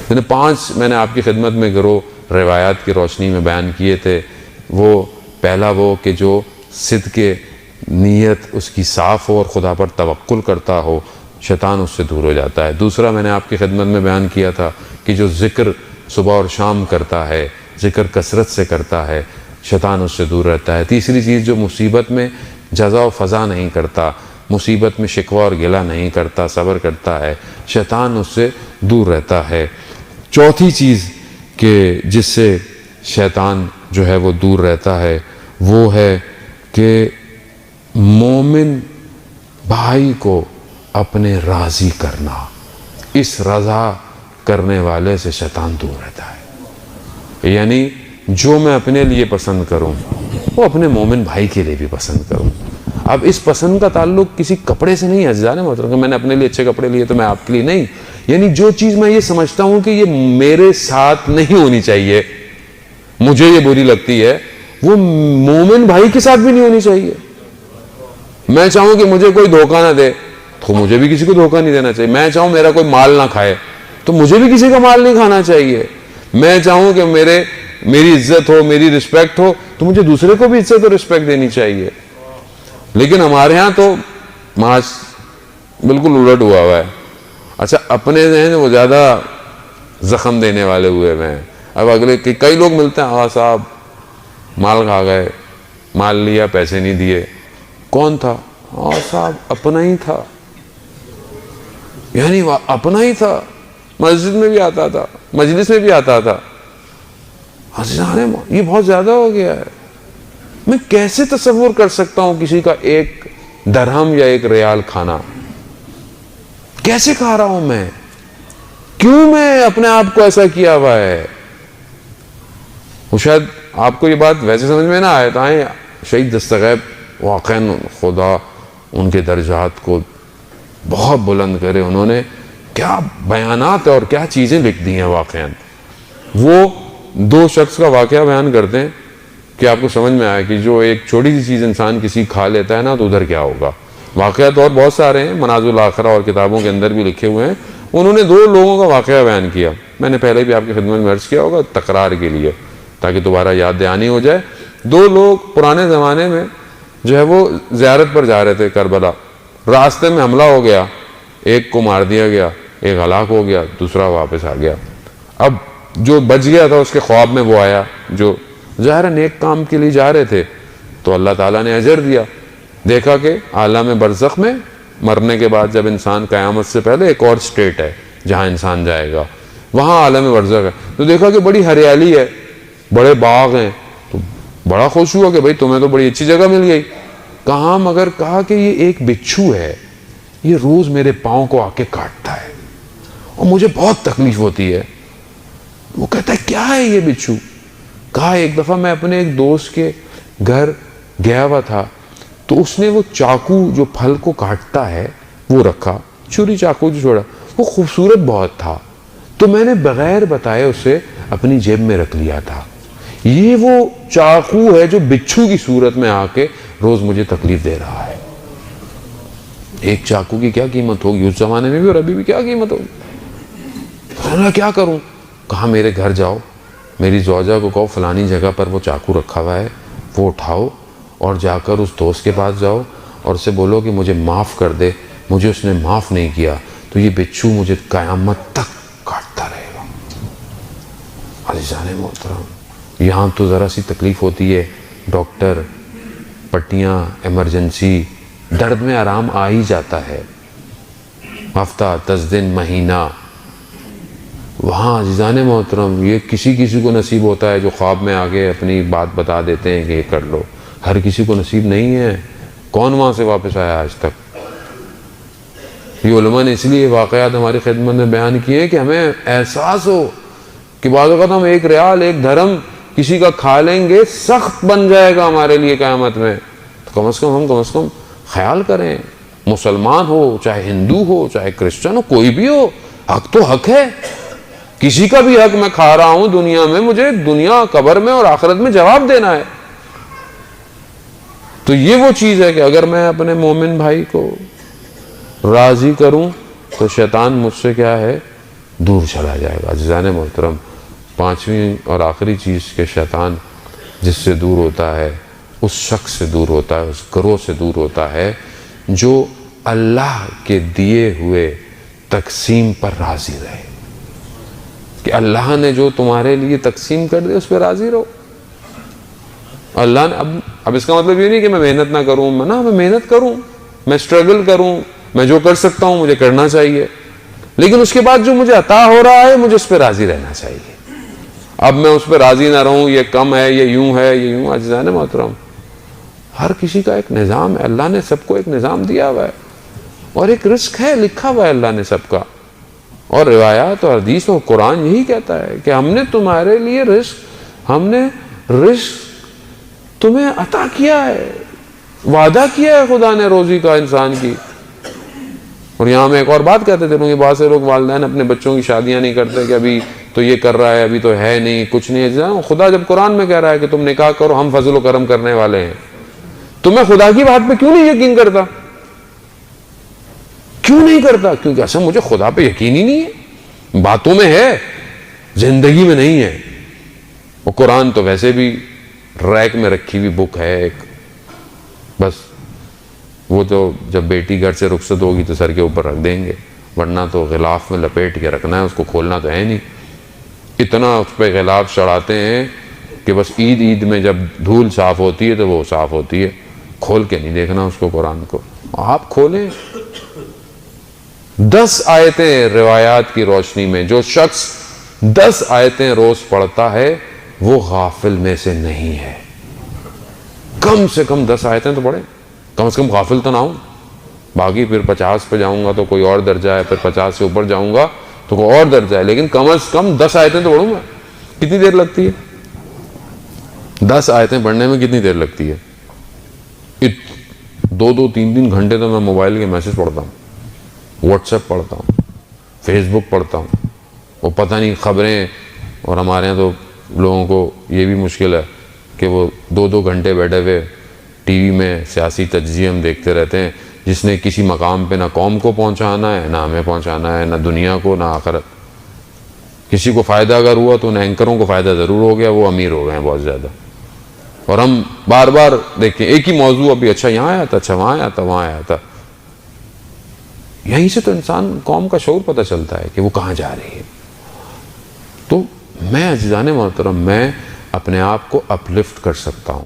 میں نے 5 میں نے آپ کی خدمت میں گروہ روایات کی روشنی میں بیان کیے تھے. وہ پہلا وہ کہ جو صدق نیت اس کی صاف ہو اور خدا پر توکل کرتا ہو، شیطان اس سے دور ہو جاتا ہے. دوسرا میں نے آپ کی خدمت میں بیان کیا تھا کہ جو ذکر صبح اور شام کرتا ہے، ذکر کثرت سے کرتا ہے، شیطان اس سے دور رہتا ہے. تیسری چیز، جو مصیبت میں جزا و فضا نہیں کرتا، مصیبت میں شکوہ اور گلہ نہیں کرتا، صبر کرتا ہے، شیطان اس سے دور رہتا ہے. چوتھی چیز کہ جس سے شیطان جو ہے وہ دور رہتا ہے وہ ہے کہ مومن بھائی کو اپنے راضی کرنا. اس رضا کرنے والے سے شیطان دور رہتا ہے. یعنی جو میں اپنے لیے پسند کروں وہ اپنے مومن بھائی کے لیے بھی پسند کروں. اب اس پسند کا تعلق کسی کپڑے سے نہیں ہے عزیزان محترم کہ میں نے اپنے لیے اچھے کپڑے لیے تو میں آپ کے لیے نہیں. یعنی جو چیز میں یہ سمجھتا ہوں کہ یہ میرے ساتھ نہیں ہونی چاہیے، مجھے یہ بری لگتی ہے، وہ مومن بھائی کے ساتھ بھی نہیں ہونی چاہیے. میں چاہوں کہ مجھے کوئی دھوکہ نہ دے تو مجھے بھی کسی کو دھوکہ نہیں دینا چاہیے. میں چاہوں میرا کوئی مال نہ کھائے تو مجھے بھی کسی کا مال نہیں کھانا چاہیے. میں چاہوں کہ میری عزت ہو، میری رسپیکٹ ہو تو مجھے دوسرے کو بھی عزت اور رسپیکٹ دینی چاہیے. لیکن ہمارے ہاں تو معاش بالکل الٹ ہوا ہے. اچھا اپنے ہیں وہ زیادہ زخم دینے والے ہوئے ہیں. اب اگلے کئی لوگ ملتے ہیں، ہاں صاحب مال کھا گئے، مال لیا پیسے نہیں دیے. کون تھا؟ ہاں صاحب اپنا ہی تھا. یعنی وہ اپنا ہی تھا، مسجد میں بھی آتا تھا، مجلس میں بھی آتا تھا. یہ بہت زیادہ ہو گیا ہے. میں کیسے تصور کر سکتا ہوں کسی کا 1 درہم یا 1 ریال کھانا؟ کیسے کھا رہا ہوں میں؟ کیوں میں اپنے آپ کو ایسا کیا ہوا ہے؟ وہ شاید آپ کو یہ بات ویسے سمجھ میں نہ آئے تو آئیں شہید دستغیب واقعاً خدا ان کے درجات کو بہت بلند کرے. انہوں نے کیا بیانات اور کیا چیزیں لکھ دی ہیں واقعاً. وہ 2 شخص کا واقعہ بیان کرتے ہیں کہ آپ کو سمجھ میں آئے کہ جو ایک چھوٹی سی چیز انسان کسی کھا لیتا ہے نا تو ادھر کیا ہوگا. واقعات اور بہت سارے ہیں، مناظر الاخرہ اور کتابوں کے اندر بھی لکھے ہوئے ہیں. انہوں نے 2 لوگوں کا واقعہ بیان کیا. میں نے پہلے بھی آپ کی خدمت میں عرض کیا ہوگا تکرار کے لیے تاکہ دوبارہ یاد دہانی ہو جائے. 2 لوگ پرانے زمانے میں جو ہے وہ زیارت پر جا رہے تھے کربلا. راستے میں حملہ ہو گیا، ایک کو مار دیا گیا، ایک ہلاک ہو گیا، دوسرا واپس آ گیا. اب جو بچ گیا تھا اس کے خواب میں وہ آیا جو ظاہر نیک کام کے لیے جا رہے تھے تو اللہ تعالیٰ نے اجر دیا. دیکھا کہ عالم برزخ میں مرنے کے بعد جب انسان قیامت سے پہلے ایک اور سٹیٹ ہے جہاں انسان جائے گا، وہاں عالم برزخ ہے. تو دیکھا کہ بڑی ہریالی ہے، بڑے باغ ہیں، تو بڑا خوش ہوا کہ بھائی تمہیں تو بڑی اچھی جگہ مل گئی. کہاں؟ مگر کہا کہ یہ ایک بچھو ہے، یہ روز میرے پاؤں کو آ کے کاٹتا ہے اور مجھے بہت تکلیف ہوتی ہے. وہ کہتا ہے کیا ہے یہ بچھو؟ کہا ایک دفعہ میں اپنے ایک دوست کے گھر گیا ہوا تھا تو اس نے وہ چاقو جو پھل کو کاٹتا ہے وہ رکھا، چھری چاقو جو چھوڑا، وہ خوبصورت بہت تھا تو میں نے بغیر بتائے اسے اپنی جیب میں رکھ لیا تھا. یہ وہ چاقو ہے جو بچھو کی صورت میں آ کے روز مجھے تکلیف دے رہا ہے. ایک چاقو کی کیا قیمت ہوگی اس زمانے میں بھی اور ابھی بھی کیا قیمت ہوگی؟ میں کیا کروں؟ کہا میرے گھر جاؤ، میری زوجہ کو کہو فلانی جگہ پر وہ چاقو رکھا ہوا ہے، وہ اٹھاؤ اور جا کر اس دوست کے پاس جاؤ اور اسے بولو کہ مجھے معاف کر دے، مجھے اس نے معاف نہیں کیا تو یہ بچھو مجھے قیامت تک کاٹتا رہے گا. عزیزان محترم، یہاں تو ذرا سی تکلیف ہوتی ہے، ڈاکٹر، پٹیاں، ایمرجنسی، درد میں آرام آ ہی جاتا ہے، ہفتہ 10 دن مہینہ. وہاں عزیزان محترم یہ کسی کو نصیب ہوتا ہے جو خواب میں آگے اپنی بات بتا دیتے ہیں کہ یہ کر لو. ہر کسی کو نصیب نہیں ہے. کون وہاں سے واپس آیا آج تک؟ یہ علماء نے اس لیے واقعات ہماری خدمت میں بیان کیے کہ ہمیں احساس ہو کہ بعض اوقات ہم 1 ریال 1 درہم کسی کا کھا لیں گے، سخت بن جائے گا ہمارے لیے قیامت میں. تو کم از کم خیال کریں، مسلمان ہو چاہے ہندو ہو چاہے کرسچن ہو، کوئی بھی ہو، حق تو حق ہے. کسی کا بھی حق میں کھا رہا ہوں دنیا میں، مجھے دنیا قبر میں اور آخرت میں جواب دینا ہے. تو یہ وہ چیز ہے کہ اگر میں اپنے مومن بھائی کو راضی کروں تو شیطان مجھ سے کیا ہے دور چلا جائے گا۔ عزیزان محترم، پانچویں اور آخری چیز کہ شیطان جس سے دور ہوتا ہے، اس شخص سے دور ہوتا ہے، اس گروہ سے دور ہوتا ہے جو اللہ کے دیے ہوئے تقسیم پر راضی رہے، کہ اللہ نے جو تمہارے لیے تقسیم کر دے اس پہ راضی رہو۔ اللہ نے اب اس کا مطلب یہ نہیں کہ میں محنت نہ کروں، میں محنت کروں، میں سٹرگل کروں، میں جو کر سکتا ہوں مجھے کرنا چاہیے، لیکن اس کے بعد جو مجھے عطا ہو رہا ہے مجھے اس پہ راضی رہنا چاہیے۔ اب میں اس پہ راضی نہ رہوں، یہ کم ہے، یہ یوں ہے، یہ یوں۔ عزیزان محترم، ہر کسی کا ایک نظام ہے، اللہ نے سب کو ایک نظام دیا ہوا ہے، اور ایک رزق ہے، لکھا ہوا ہے اللہ نے سب کا۔ اور روایات اور حدیث اور قرآن یہی کہتا ہے کہ ہم نے تمہارے لیے ہم نے رزق تمہیں عطا کیا ہے، وعدہ کیا ہے خدا نے روزی کا انسان کی۔ اور یہاں میں ایک اور بات کہتے تھے کہ بہت سے لوگ والدین اپنے بچوں کی شادیاں نہیں کرتے کہ ابھی تو یہ کر رہا ہے، ابھی تو ہے نہیں، کچھ نہیں ہے۔ خدا جب قرآن میں کہہ رہا ہے کہ تم نکاح کرو، ہم فضل و کرم کرنے والے ہیں، تو میں خدا کی بات پہ کیوں نہیں یقین کرتا؟ کیوں نہیں کرتا؟ کیونکہ اصل مجھے خدا پہ یقین ہی نہیں ہے۔ باتوں میں ہے، زندگی میں نہیں ہے۔ وہ قرآن تو ویسے بھی ریک میں رکھی ہوئی بک ہے ایک، بس وہ تو جب بیٹی گھر سے رخصت ہوگی تو سر کے اوپر رکھ دیں گے، ورنہ تو غلاف میں لپیٹ کے رکھنا ہے، اس کو کھولنا تو ہے نہیں۔ اتنا اس پہ غلاف چڑھاتے ہیں کہ بس عید میں جب دھول صاف ہوتی ہے تو وہ صاف ہوتی ہے، کھول کے نہیں دیکھنا اس کو۔ قرآن کو آپ کھولیں، 10 آیتیں روایات کی روشنی میں، جو شخص 10 آیتیں روز پڑھتا ہے وہ غافل میں سے نہیں ہے۔ کم سے کم 10 آیتیں تو پڑھیں، کم سے کم غافل تو نہ ہوں۔ باقی پھر 50 پہ جاؤں گا تو کوئی اور درجہ ہے، پھر 50 سے اوپر جاؤں گا تو کوئی اور درجہ ہے، لیکن کم از کم 10 آیتیں تو پڑھوں گا۔ کتنی دیر لگتی ہے 10 آیتیں پڑھنے میں؟ کتنی دیر لگتی ہے؟ 2 3 گھنٹے تو میں موبائل کے میسج پڑھتا ہوں، واٹس ایپ پڑھتا ہوں، فیس بک پڑھتا ہوں، وہ پتہ نہیں خبریں۔ اور ہمارے یہاں تو لوگوں کو یہ بھی مشکل ہے کہ وہ 2 گھنٹے بیٹھے ہوئے ٹی وی میں سیاسی تجزیے ہم دیکھتے رہتے ہیں، جس نے کسی مقام پہ نہ قوم کو پہنچانا ہے، نہ ہمیں پہنچانا ہے، نہ دنیا کو، نہ آخرت۔ کسی کو فائدہ اگر ہوا تو ان اینکروں کو فائدہ ضرور ہو گیا، وہ امیر ہو گئے ہیں بہت زیادہ۔ اور ہم بار بار دیکھیں ایک ہی موضوع، ابھی اچھا یہاں آیا تھا، اچھا وہاں آیا تھا، وہاں آیا تھا۔ یہیں سے تو انسان قوم کا شعور پتہ چلتا ہے کہ وہ کہاں جا رہی ہے۔ تو میں عزیزان محترم، میں اپنے آپ کو اپ لفٹ کر سکتا ہوں۔